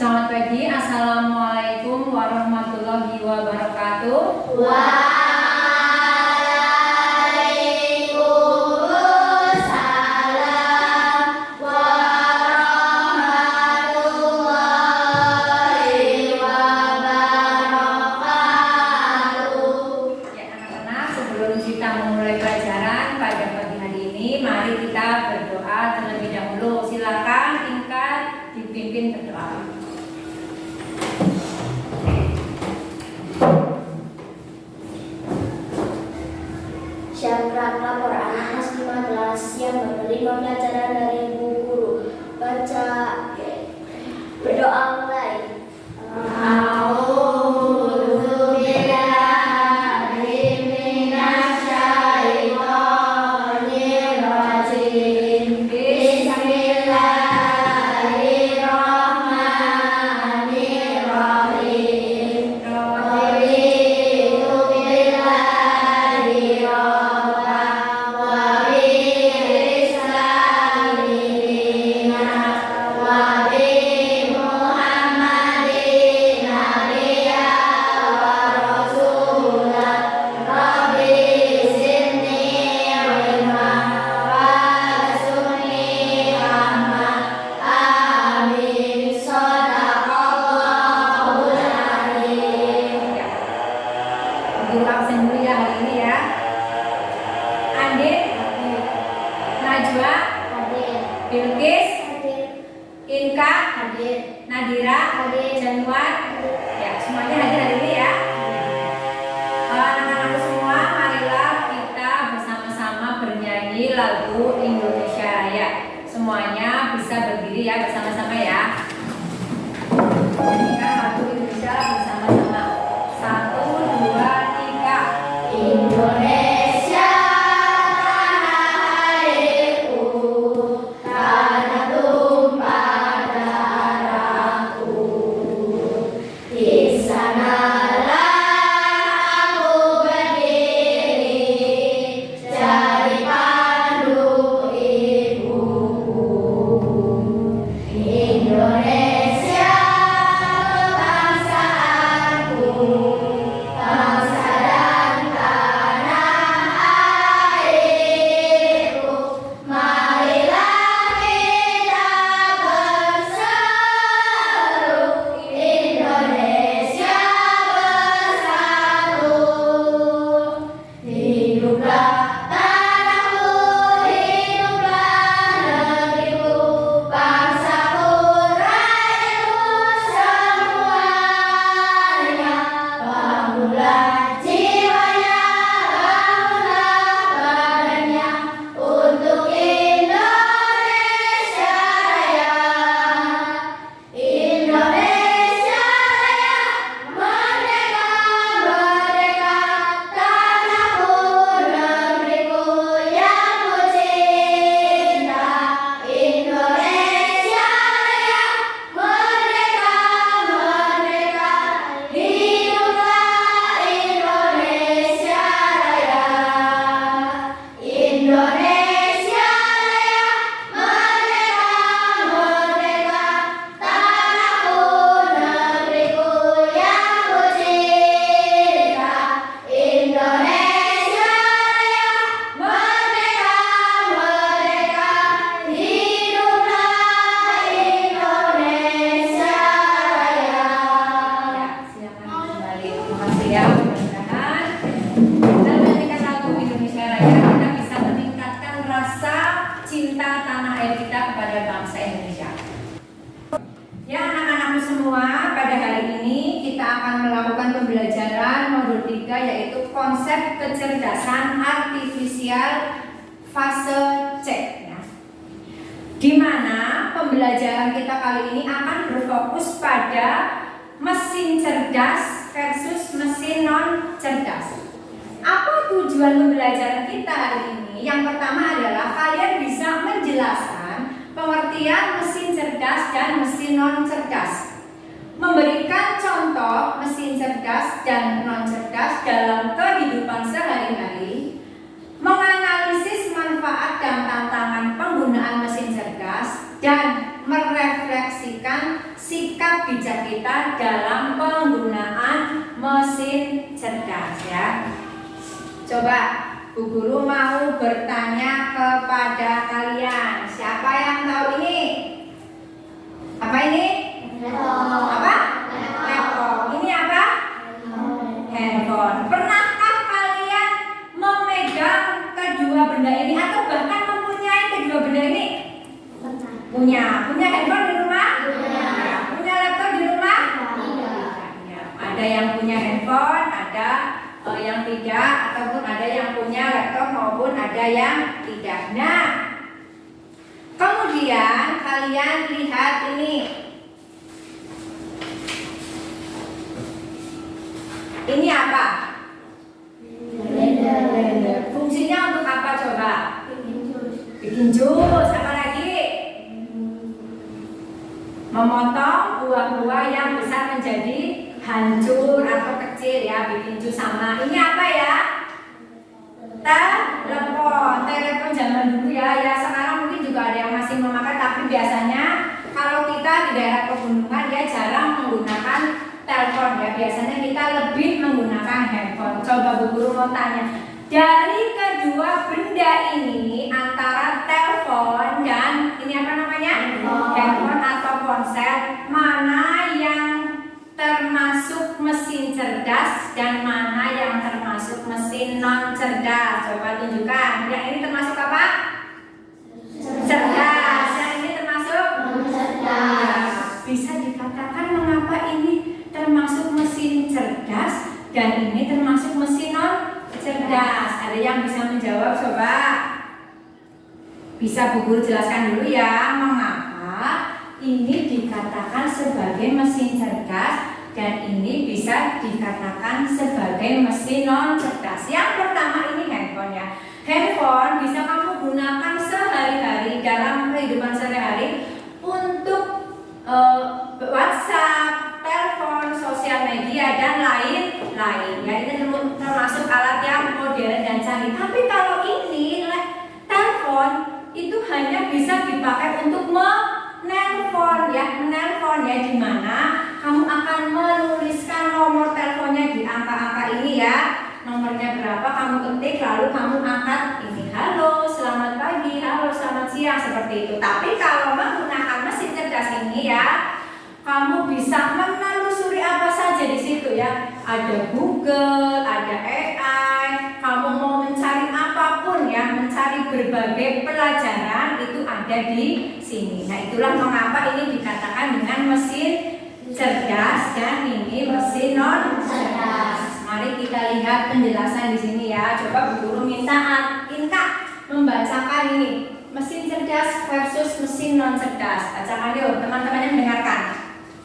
Selamat pagi, Assalamualaikum warahmatullahi wabarakatuh. Waalaikumsalam warahmatullahi wabarakatuh. Ya anak-anak, sebelum kita memulai pelajaran pada pagi hari ini, mari kita berdoa terlebih dahulu. Silakan tingkat dipimpin berdoa. Syakran lapor anak kelas 15 yang menerima pelajaran dari ibu guru. Baca, berdoa mulai. Guru absen dulu ya hari ini ya. Andin, Najwa, Bilqis, Inka, Nadira, Januar, ya semuanya hadir hari ini ya. Anak-anakku semua, marilah kita bersama-sama bernyanyi lagu Indonesia Raya. Semuanya bisa berdiri ya bersama-sama ya. Nyanyikan lagu Indonesia bersama-sama. 1, 2, 3. Indonesia tanah airku, tanah tumpah darahku. Di sanalah aku berdiri, jadi pandu ibuku. Indonesia kebangsaanku, bangsa dan tanah airku. Marilah kita berseru, Indonesia bersatu. Hiduplah tanahku, hiduplah negeriku, bangsaku, rakyatku semuanya. Bangunlah jiwanya, bangunlah badannya untuk Indonesia Raya. Indonesia Raya, merdeka, merdeka, tanahku, negeriku yang ku cinta. Indonesia Raya, merdeka, merdeka, hiduplah Indonesia Raya. Indonesia Raya, merdeka, merdeka, tanahku, negeriku yang ku cinta. Indonesia Raya, merdeka, merdeka, hiduplah Indonesia Raya. Ya, silakan kembali. Terima kasih ya. Mudah-mudahan dengan menyanyikan lagu Indonesia Raya kita bisa meningkatkan rasa cinta tanah air kita kepada bangsa Indonesia. Ya anak-anakku semua, pada hari ini kita akan melakukan pembelajaran modul 3 yaitu konsep kecerdasan artifisial fase C ya. Di mana pembelajaran kita kali ini akan berfokus pada mesin cerdas versus mesin non cerdas. Apa tujuan pembelajaran kita hari ini? Yang pertama adalah kalian bisa menjelaskan pengertian mesin cerdas dan mesin non cerdas, memberikan contoh mesin cerdas dan non cerdas dalam kehidupan sehari-hari, menganalisis manfaat dan tantangan penggunaan mesin cerdas, dan merefleksikan sikap bijak kita dalam penggunaan mesin cerdas ya. Coba Bu Guru mau bertanya kepada kalian, siapa yang tahu ini? Apa ini? Apa? Laptop. Ini apa? Handphone. Pernahkah kalian memegang kedua benda ini atau bahkan mempunyai kedua benda ini? Punya handphone di rumah? Punya laptop di rumah? Tidak. Ada yang punya handphone, ada yang tidak, ataupun ada yang punya laptop maupun ada yang tidak. Nah, kemudian kalian lihat ini. Ini apa? Blender. Fungsinya untuk apa coba? Bikin jus. Apa lagi? Memotong buah-buah yang besar menjadi hancur atau kecil ya, bikin jus sama. Ini apa ya? Telepon zaman dulu ya. Ya sekarang mungkin juga ada yang masih memakai, tapi biasanya kalau kita di daerah pegunungan ya jarang menggunakan telepon ya. Biasanya kita lebih menggunakan handphone. Coba Bu Guru mau tanya, dari kedua benda ini antara telepon dan ini apa namanya? Handphone atau ponsel, mana yang termasuk mesin cerdas dan mana yang termasuk mesin non cerdas? Coba tunjukkan. Yang ini termasuk apa? Cerdas. Yang ini termasuk non cerdas. Bisa dikatakan mengapa ini termasuk mesin cerdas dan ini termasuk mesin non cerdas? Ada yang bisa menjawab? Coba. Bisa Bu Guru jelaskan dulu ya, mengapa ini dikatakan sebagai mesin cerdas dan ini bisa dikatakan sebagai mesin non cerdas. Yang pertama ini handphone ya. Handphone bisa kamu gunakan sehari-hari dalam kehidupan sehari-hari untuk WhatsApp, telepon, sosial media dan lain-lain. Ya, ini termasuk alat yang modern dan canggih. Tapi kalau ini telepon itu hanya bisa dipakai untuk menelpon ya, di mana kamu akan menuliskan nomor teleponnya di angka-angka ini ya. Nomornya berapa kamu ketik lalu kamu angkat ini. Halo, selamat pagi, halo, selamat siang, seperti itu. Tapi kalau menggunakan mesin cerdas ini ya, kamu bisa menelusuri apa saja di situ ya. Ada Google, ada AI. Kamu mau mencari apapun ya, mencari berbagai pelajaran itu ada di sini. Nah, itulah mengapa ini dikatakan dengan mesin cerdas dan ini mesin non cerdas. Mari kita lihat penjelasan di sini ya. Coba Bu Guru minta Inka membacakan ini mesin cerdas versus mesin non cerdas. Bacakan yuk, teman-temannya mendengarkan.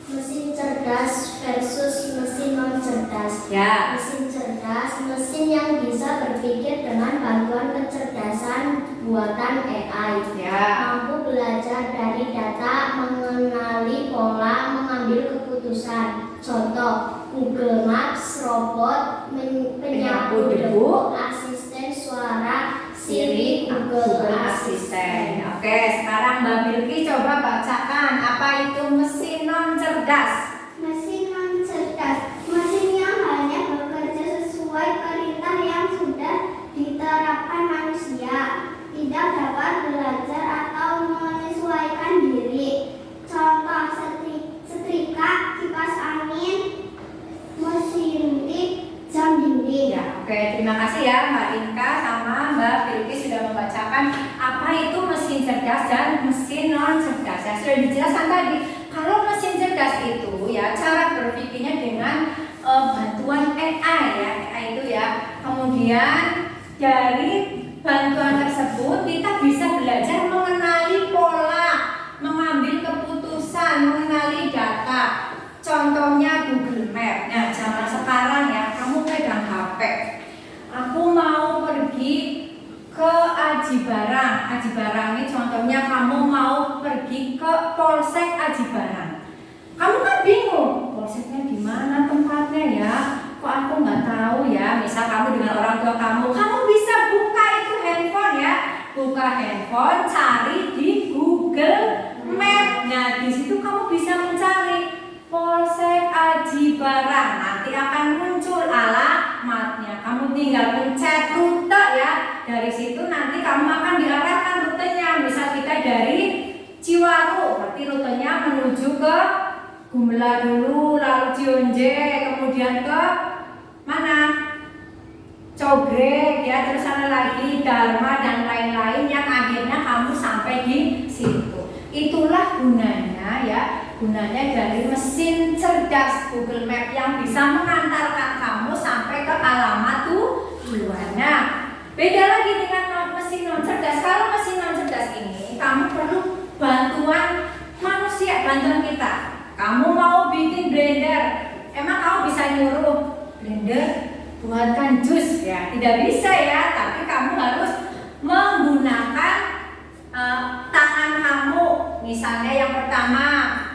Mesin cerdas versus mesin non cerdas. Ya. Mesin cerdas, mesin yang bisa berpikir dengan bantuan kecerdasan buatan AI. Ya. Mampu belajar dari data, mengenali pola, mengambil keputusan. Contoh, Google Maps, robot, penyapu debu, asisten suara, Siri, Google Assistant. Oke, sekarang Mbak Bilki coba bacakan apa itu mesin non cerdas. Mesin non cerdas, mesin yang hanya bekerja sesuai perintah yang sudah diterapkan manusia, tidak dapat belajar atau menyesuaikan diri. Contoh, setrika, kipas angin, mesin tik, jam dinding. Ya, oke, terima kasih ya Mbak Inka sama Mbak Bilki sudah membacakan apa itu mesin cerdas dan mesin non cerdas. Ya, sudah dijelaskan tadi. Kalau mesin cerdas itu ya cara berpikirnya dengan bantuan AI ya, AI itu ya. Kemudian dari bantuan tersebut kita bisa belajar mengenali pola, mengambil keputusan, mengenali data. Contohnya Google Map. Nah, zaman sekarang ya, kamu pegang HP. Aku mau pergi ke Aji Barang. Aji Barang ini contohnya kamu mau pergi ke Polsek Aji Barang. Kamu kan bingung, polseknya di mana tempatnya ya? Kok aku nggak tahu ya? Misal kamu dengan orang tua kamu bisa buka itu handphone ya. Buka handphone, cari di Google Nah, di situ kamu bisa mencari Polsek Aji Barang. Nanti akan muncul alamatnya. Kamu tinggal pencet rute ya. Dari situ nanti kamu akan diarahkan rutenya. Misal kita dari Ciwaru, berarti rutenya menuju ke Gumela dulu, lalu Cionje, kemudian ke mana? Cogrek ya, terus sana lagi Dharma dan lain-lain yang akhirnya kamu sampai di situ. Itulah gunanya ya, gunanya dari mesin cerdas Google Map yang bisa mengantarkan kamu sampai ke alamat tujuannya. Beda lagi dengan mesin non cerdas. Kalau mesin non cerdas ini kamu perlu bantuan manusia, bantuan kita. Kamu mau bikin blender, emang kamu bisa nyuruh blender buatkan jus ya? Tidak bisa ya, tapi kamu harus menggunakan tangan kamu. Misalnya yang pertama,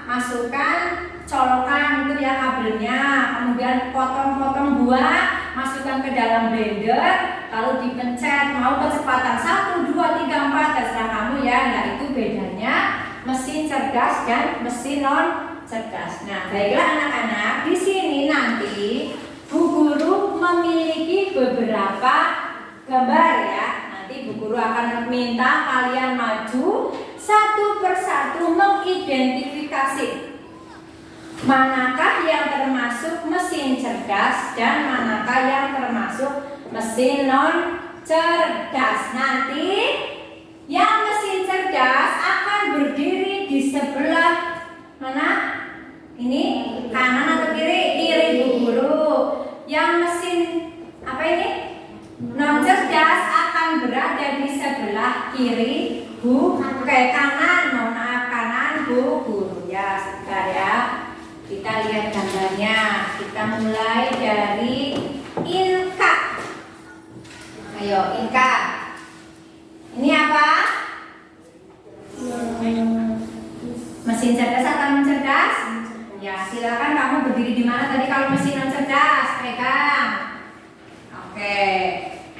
masukkan colokan itu ya kabelnya, kemudian potong-potong buah, masukkan ke dalam blender, lalu dipencet, mau kecepatan 1, 2, 3, 4, terserah kamu ya. Nah itu bedanya mesin cerdas dan mesin non cerdas. Nah baiklah anak-anak, di sini nanti Bu Guru memiliki beberapa gambar ya. Nanti Bu Guru akan minta kalian maju satu persatu mengidentifikasi manakah yang termasuk mesin cerdas dan manakah yang termasuk mesin non cerdas. Nanti yang mesin cerdas akan berdiri di sebelah mana? Ini kanan atau kiri? Kiri Bu Guru. Yang mesin apa ini? Non cerdas akan berada di sebelah kiri Bu. Oke, kanan, mohon maaf, kanan Bu Guru ya. Sebentar ya. Kita lihat gambarnya. Kita mulai dari Inka. Ayo, Inka. Ini apa? Mesin cerdas atau non cerdas? Ya, silakan kamu berdiri di mana tadi kalau mesin non cerdas? Pegang. Oke.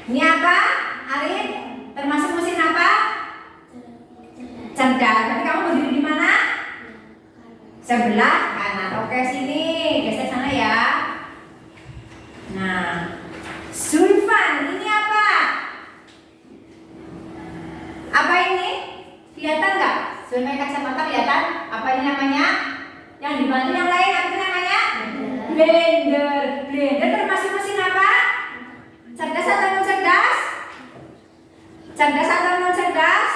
Ini apa? Arin, termasuk mesin apa? Cerdas. Tapi kamu berdiri di mana? Sebelah kanan. Oke, sini. Geser sana ya. Nah, Zulfan, ini apa? Apa ini? Kelihatan nggak? Zulfan kacamata kelihatan? Apa ini namanya? Yang dibantu yang lain apa namanya? Blender. Blender termasuk mesin apa? Cerdas atau non cerdas? Cerdas atau non cerdas?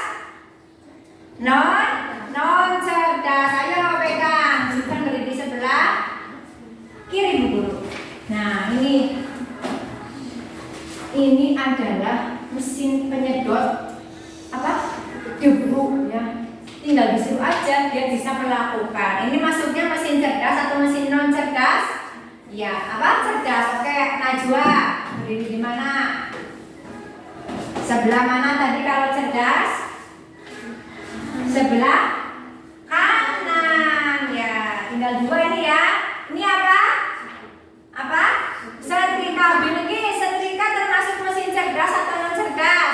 Non cerdas. Ayo pegang. Bukan berdiri di sebelah kiri Bu Guru. Nah ini adalah mesin penyedot apa? Debu ya. Tinggal disuruh aja dia bisa melakukan. Ini masuknya mesin cerdas atau mesin non cerdas? Ya, apa cerdas? Oke, Najwa berdiri di mana? Sebelah mana tadi kalau cerdas? Sebelah kanan ya. Tinggal dua ini ya. Ini apa? Apa? Setrika. Bilgi, setrika termasuk mesin cerdas atau non cerdas?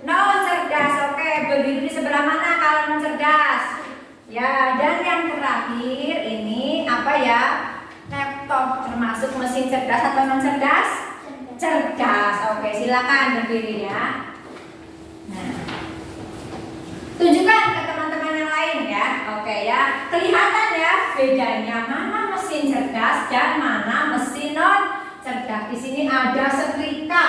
Non cerdas. Oke, berdiri di sebelah mana kalau non cerdas? Ya, dan yang terakhir ini apa ya? Laptop termasuk mesin cerdas atau non cerdas? Cerdas. Oke, silakan berdiri ya. Nah, tunjukkan ke teman-teman yang lain ya. Oke ya, kelihatan ya bedanya mana mesin cerdas dan mana mesin non cerdas. Di sini ada setrika.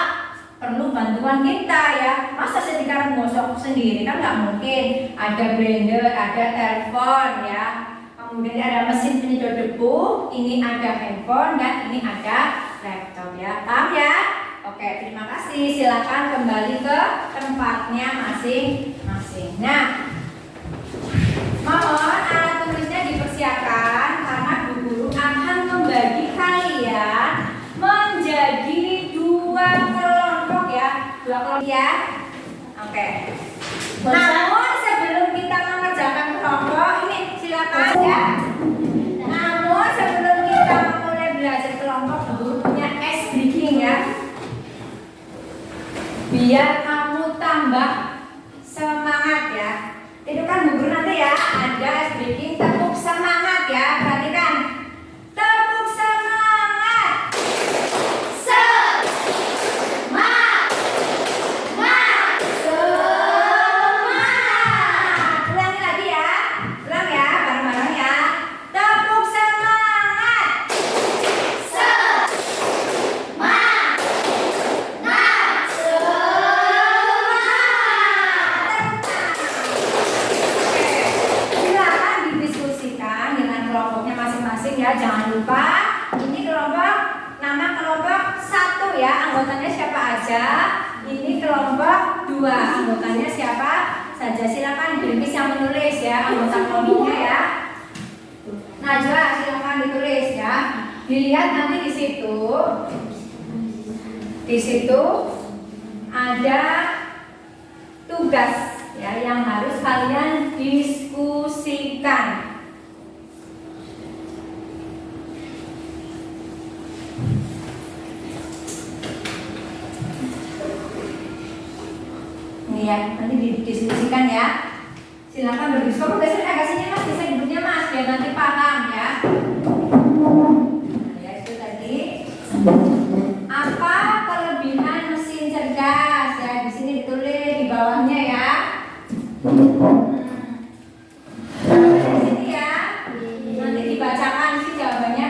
Perlu bantuan kita ya. Masa setrika gosok sendiri kan nggak mungkin. Ada blender, ada telepon ya. Kemudian ada mesin penyedot debu. Ini ada handphone dan ini ada laptop ya. Paham ya? Oke, terima kasih. Silakan kembali ke tempatnya masing-masing. Nah, mohon alat tulisnya dipersiapkan karena Bu Guru akan membagi kalian menjadi dua kelompok ya. Dua kelompok ya. Oke. Namun sebelum kita mengerjakan kelompok ini silakan ya. Namun sebelum kita mulai belajar kelompok, Bu Guru punya ice breaking ya. Biar kamu tambah semangat ya. Itu kan Bu Guru nanti ya ada ice breaking ya, jangan lupa ini kelompok, nama kelompok 1 ya, anggotanya siapa aja. Ini kelompok 2, anggotanya siapa saja. Silakan Bilqis yang menulis ya, anggota kelompoknya ya. Najwa silakan ditulis ya. Dilihat nanti di situ. Di situ ada tugas ya yang harus kalian diskusikan. Ini ya, nanti didiskusikan ya. Silakan berdiskusi. Kamu biasanya agak sini Mas, bisa duduknya Mas, biar nanti paham ya. Nah, ya itu tadi. Apa kelebihan mesin cerdas? Ya, di sini ditulis di bawahnya ya. Di sini ya. Nanti dibacakan sih jawabannya.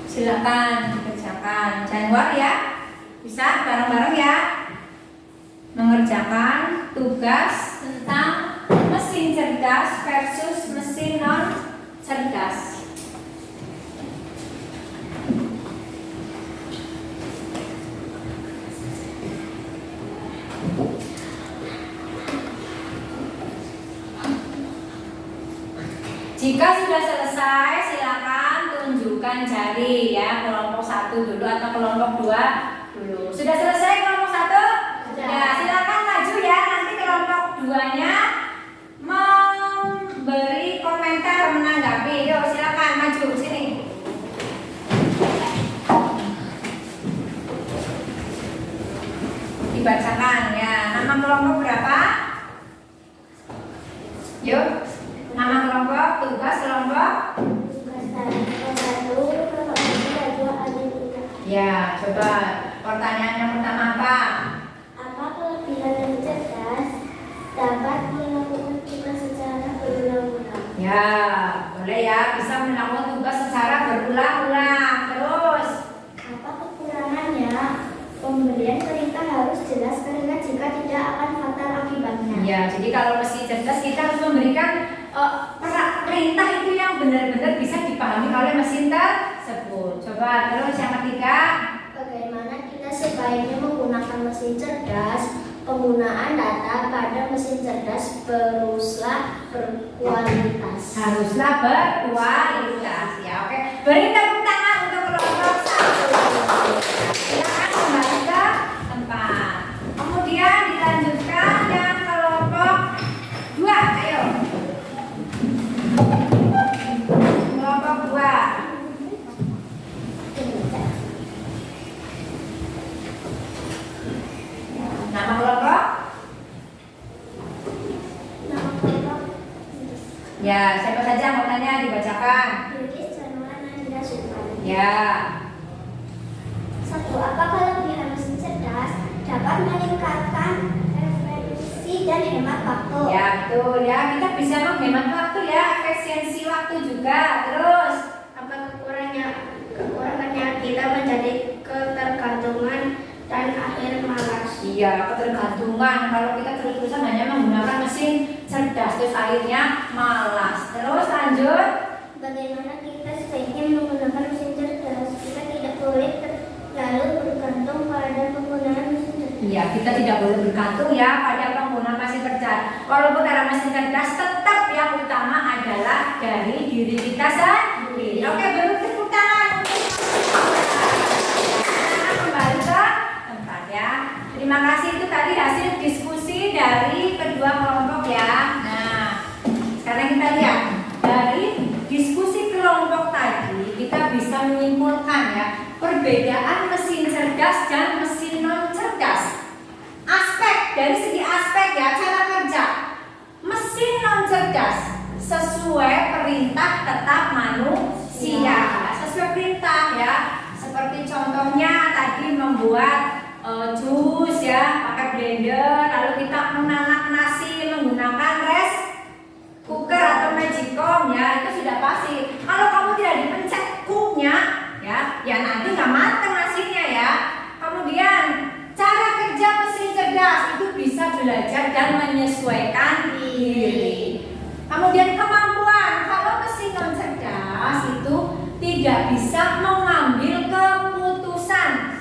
Silakan dikerjakan. Jangan lupa ya. Bisa bareng-bareng ya. Mengerjakan tugas tentang mesin cerdas versus mesin non cerdas. Jika sudah selesai, silakan tunjukkan jari ya, kelompok 1 dulu atau kelompok 2 dulu. Sudah selesai kelompok 1? Sudah. Ya, silakan maju ya, nanti kelompok 2-nya memberi komentar menanggapi. Yuk, silakan maju sini. Dibacakan ya, nama kelompok berapa? Yuk. Nama kelompok, tugas kelompok. Ya, coba pertanyaan yang pertama apa? Apa kelebihan mesin cerdas dapat melakukan tugas secara berulang-ulang? Ya, boleh ya, bisa melakukan tugas secara berulang-ulang. Terus, Apa kekurangannya? Pemberian perintah harus jelas karena jika tidak akan fatal akibatnya. ya, jadi kalau mesin cerdas kita harus memberikan perintah itu yang benar-benar bisa dipahami oleh mesin tersebut. Coba terus yang ketiga. Bagaimana kita sebaiknya menggunakan mesin cerdas? Penggunaan data pada mesin cerdas Haruslah berkualitas ya, oke. Beri tepuk tangan untuk kelompok 1. Silakan kembali ke tempat. Kemudian dilanjutkan yang kelompok 2. Ayo. Kelompok 2. Nama kelompok? Ya, siapa saja anggotanya dibacakan. Ya. 1. Apa kelebihan mesin cerdas dapat meningkatkan efisiensi dan hemat waktu? Ya, betul ya. Kita bisa menghemat waktu ya, efisiensi waktu juga. Terus, Apa kekurangannya kita menjadi ketergantungan dan akhir malas? iya, ketergantungan. Kalau kita terus-terusan hanya menggunakan mesin cerdas, terus akhirnya malas. Terus lanjut. Bagaimana kita sebaiknya menggunakan mesin cerdas? Kita tidak boleh terlalu bergantung pada penggunaan mesin cerdas. Iya, kita tidak boleh bergantung ya pada penggunaan mesin cerdas. Walaupun era mesin cerdas, tetap yang utama adalah dari diri kita sendiri. Oke, beri tepuk tangan untuk kembali ke tempat ya. Terima kasih, itu tadi hasil diskusi dari kedua kelompok ya. Nah, sekarang kita lihat dari diskusi kelompok tadi, kita bisa menyimpulkan ya perbedaan mesin cerdas dan mesin non cerdas. Dari segi aspek ya, cara kerja mesin non cerdas sesuai perintah tetap manusia, sesuai perintah ya. Seperti contohnya tadi membuat jus ya, pakai blender, lalu kita menanak nasi menggunakan rice cooker atau magicom ya, itu sudah pasti. Kalau kamu tidak dipencet cooknya ya nanti nggak matang nasinya ya. Kemudian cara kerja mesin cerdas itu bisa belajar dan menyesuaikan diri. Kemudian kemampuan, kalau mesin non cerdas itu tidak bisa mengambil keputusan.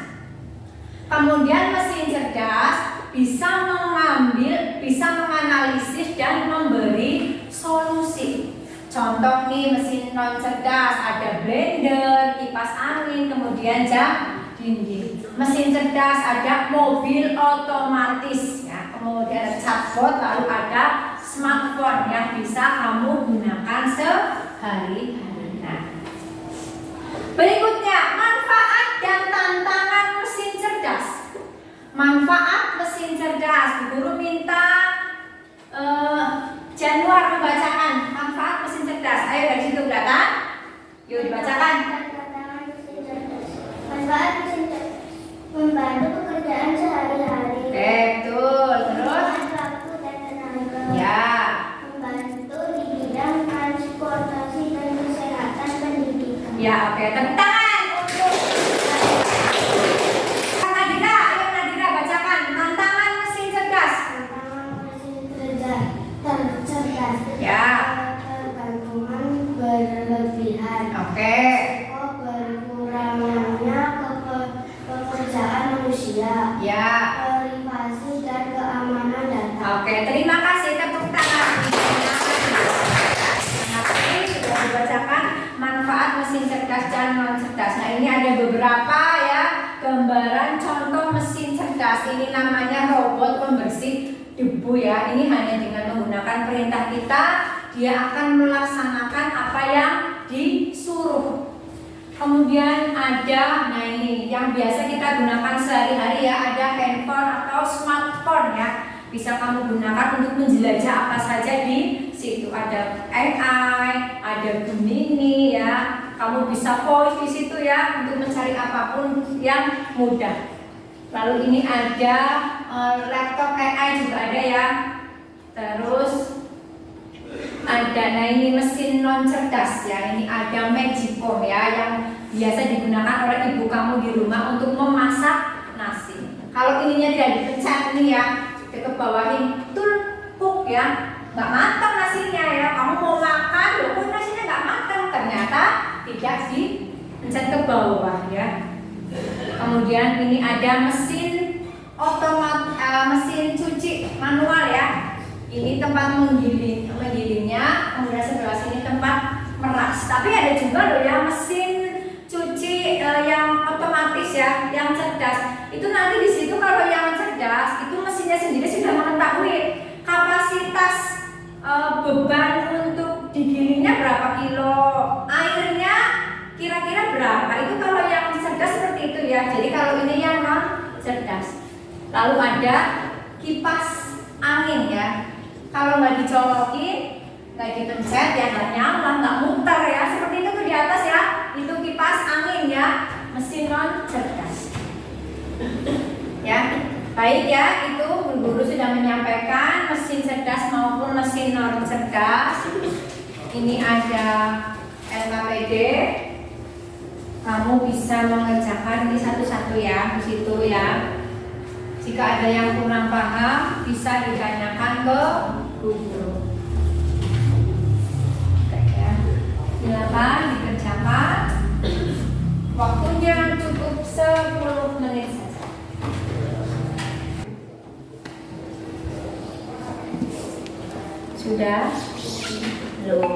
Kemudian mesin cerdas bisa mengambil, bisa menganalisis dan memberi solusi. Contoh nih mesin non cerdas, ada blender, kipas angin, kemudian jam dinding. Mesin cerdas ada mobil otomatis, ya. Kemudian ada chatbot, lalu ada smartphone yang bisa kamu gunakan sehari-hari. Nah, berikutnya manfaat dan tantangan mesin cerdas. Manfaat mesin cerdas, guru minta Januar membacakan manfaat mesin cerdas. Ayo dari situ belakang. Yuk dibacakan. Manfaat mesin cerdas membantu pekerjaan sehari-hari. Betul. Terus? Waktu dan tenaga. Ya. Membantu di bidang transportasi dan kesehatan pendidikan. Ya, oke. Tepuk tangan untuk Nadira. Ayo Nadira bacakan tantangan mesin cerdas. Tantangan mesin cerdas. Ya. Ketergantungan berlebihan. Oke. Berkurangnya pekerjaan manusia. Ya. Privasi dan keamanan data. Oke, terima kasih, tepuk tangan. Terima kasih sudah dibacakan manfaat mesin cerdas dan non cerdas. Nah, ini ada beberapa ya gambaran contoh mesin cerdas. Ini namanya robot pembersih debu ya. Ini hanya dengan menggunakan perintah kita, dia akan melaksanakan apa yang disuruh. Kemudian ada, nah ini yang biasa kita gunakan sehari-hari ya, ada handphone atau smartphone ya. Bisa kamu gunakan untuk menjelajah apa saja di situ. Ada AI, ada Gemini ya. Kamu bisa voice di situ ya untuk mencari apapun yang mudah. Lalu ini ada laptop AI juga ada ya. Terus ada, nah ini mesin non cerdas ya, ini ada Magicom ya yang biasa digunakan oleh ibu kamu di rumah untuk memasak nasi. Kalau ininya tidak dipencet nih ya, ke bawahin tulpuk ya, nggak matang nasinya ya. Kamu mau makan, loh kok nasinya nggak matang? Ternyata tidak dipencet ke bawah ya. Kemudian ini ada mesin mesin cuci manual ya. Ini tempat menggilingnya, kemudian sebelah sini tempat meras. Tapi ada juga loh ya mesin cuci yang otomatis ya, yang cerdas. Itu nanti di situ kalau yang cerdas itu mesinnya sendiri sudah mengetahui kapasitas beban untuk digilingnya berapa kilo, airnya kira-kira berapa. Itu kalau yang cerdas seperti itu ya. Jadi kalau ini yang non cerdas. Lalu ada kipas angin ya. Kalau nggak dicolokin, nggak dipencet ya nggak nyala, nggak muter ya. Seperti itu tuh di atas ya. Itu kipas angin ya, mesin non cerdas. Ya, baik ya. Itu guru sudah menyampaikan mesin cerdas maupun mesin non cerdas. Ini ada LKPD. Kamu bisa mengerjakan ini satu-satu ya di situ ya. Jika ada yang kurang paham, bisa ditanyakan ke guru. Oke ya. Silakan dikerjakan. Waktunya cukup 10 menit saja. Sudah? Belum.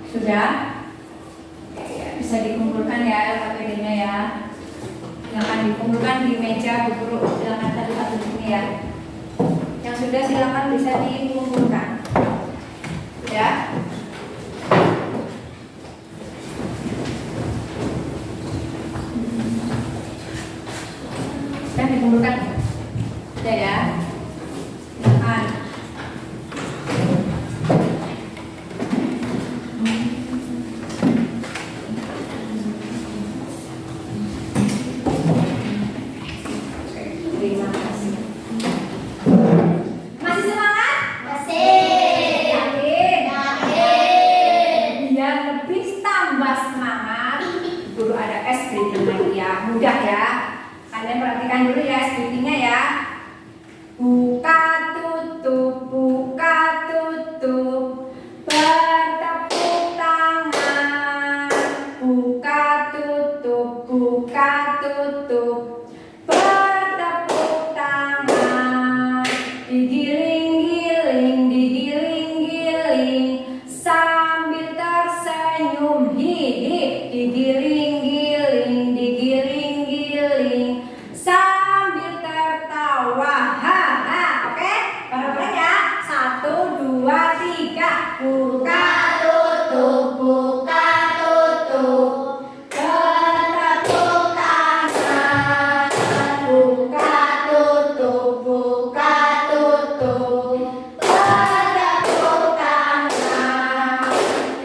Sudah? Bisa dikumpulkan ya LKPD-nya ya. Silakan dikumpulkan di meja guru. Silakan satu-satu ini ya. Yang sudah silakan bisa dikumpulkan. Ya. Kan dikumpulkan. Sudah ya. Silakan. Biar lebih tambah semangat.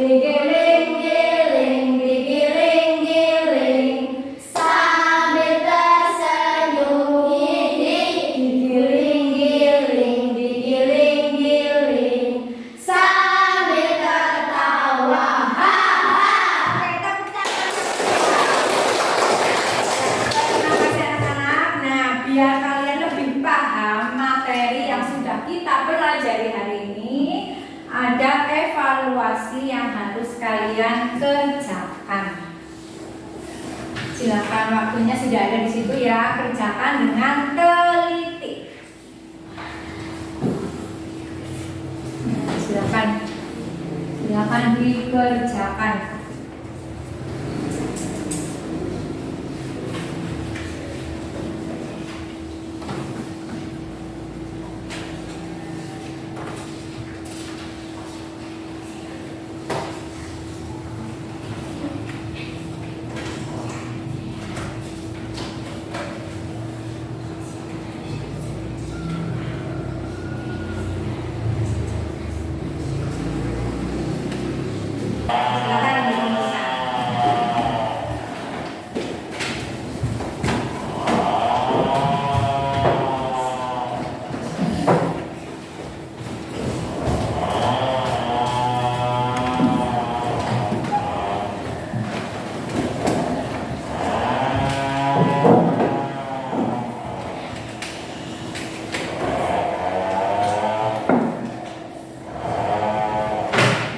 digiling-giling, digiling-giling, Sambil tersenyum digiling-giling, digiling-giling, sambil tertawa. Oke, tepuk tangan. Terima kasih anak-anak. Nah, biar kalian lebih paham materi yang sudah kita pelajari hari ini, ada evaluasi yang harus kalian kerjakan. Silakan, waktunya sudah ada di situ ya. Kerjakan dengan teliti. Nah, silakan dikerjakan. Silakan dirumuskan.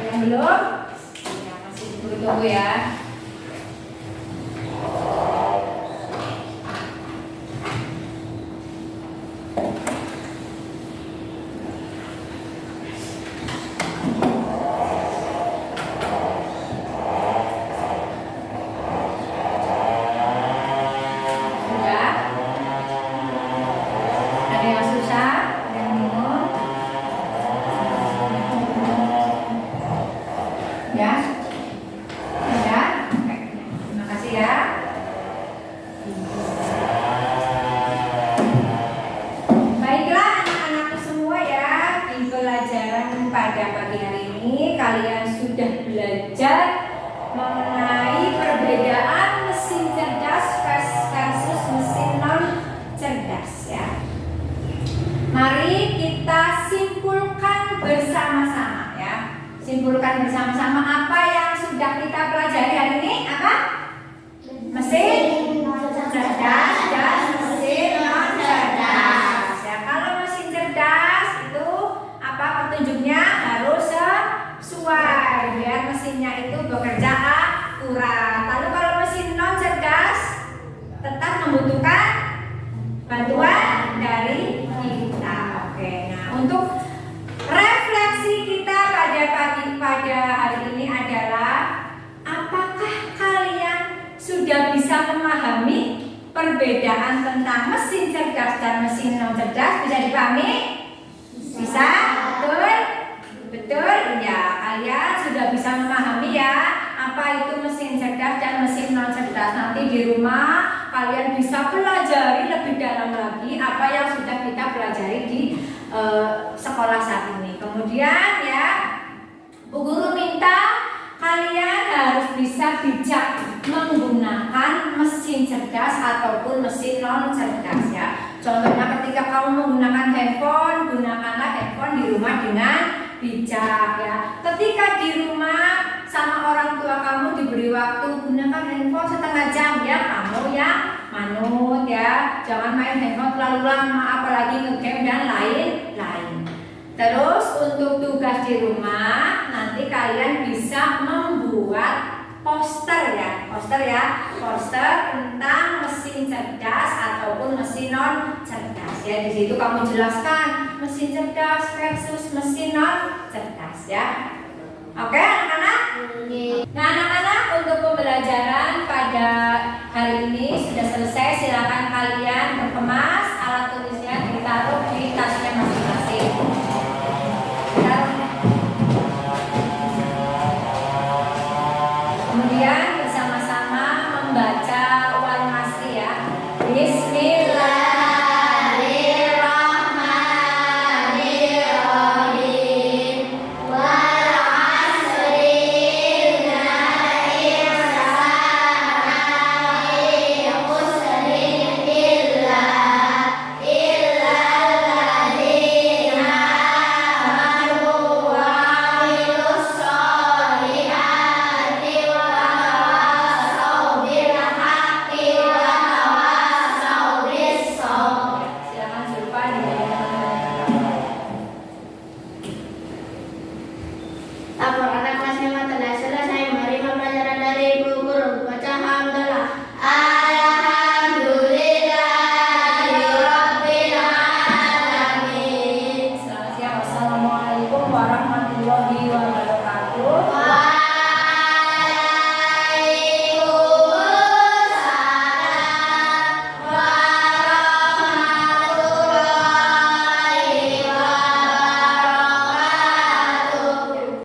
Yang belum? Ya, masih tunggu ya. Sudah? Ada yang susah? Ada yang bingung? Ya? Ya? Oke. Terima kasih ya. Baiklah anak-anakku semua ya, di pelajaran pada pagi hari ini kalian sudah belajar mengenai perbedaan mesin cerdas versus mesin non cerdas ya. Mari kita simpulkan bersama-sama ya. Simpulkan bersama-sama apa yang sudah kita pelajari hari ini. Apa? Mesin cerdas dan mesin non cerdas ya. Kalau mesin cerdas itu apa petunjuknya harus sesuai biar mesinnya itu bekerja akurat. Lalu kalau mesin non cerdas tetap membutuhkan bantuan dari kita. Oke, nah untuk refleksi kita pada hari ini adalah apakah kalian sudah bisa memahami perbedaan tentang mesin cerdas dan mesin non cerdas? Bisa dipahami? Bisa? Betul? Betul? Ya, kalian sudah bisa memahami ya apa itu mesin cerdas dan mesin non cerdas. Nanti di rumah kalian bisa pelajari lebih dalam lagi apa yang sudah kita pelajari di sekolah saat ini. Kemudian ya, Bu Guru minta kalian harus bisa bijak menggunakan mesin cerdas ataupun mesin non cerdas ya. Contohnya ketika kamu menggunakan handphone, gunakanlah handphone di rumah dengan bijak ya. Ketika di rumah sama orang tua kamu diberi waktu gunakan handphone setengah jam ya, kamu yang manut ya. Jangan main handphone terlalu lama, apalagi ngegame dan lain-lain. Terus untuk tugas di rumah nanti kalian bisa membuat poster tentang mesin cerdas ataupun mesin non cerdas ya. Di situ kamu jelaskan mesin cerdas versus mesin non cerdas ya. Oke anak-anak? Nah anak-anak, untuk pembelajaran pada hari ini sudah selesai. Silakan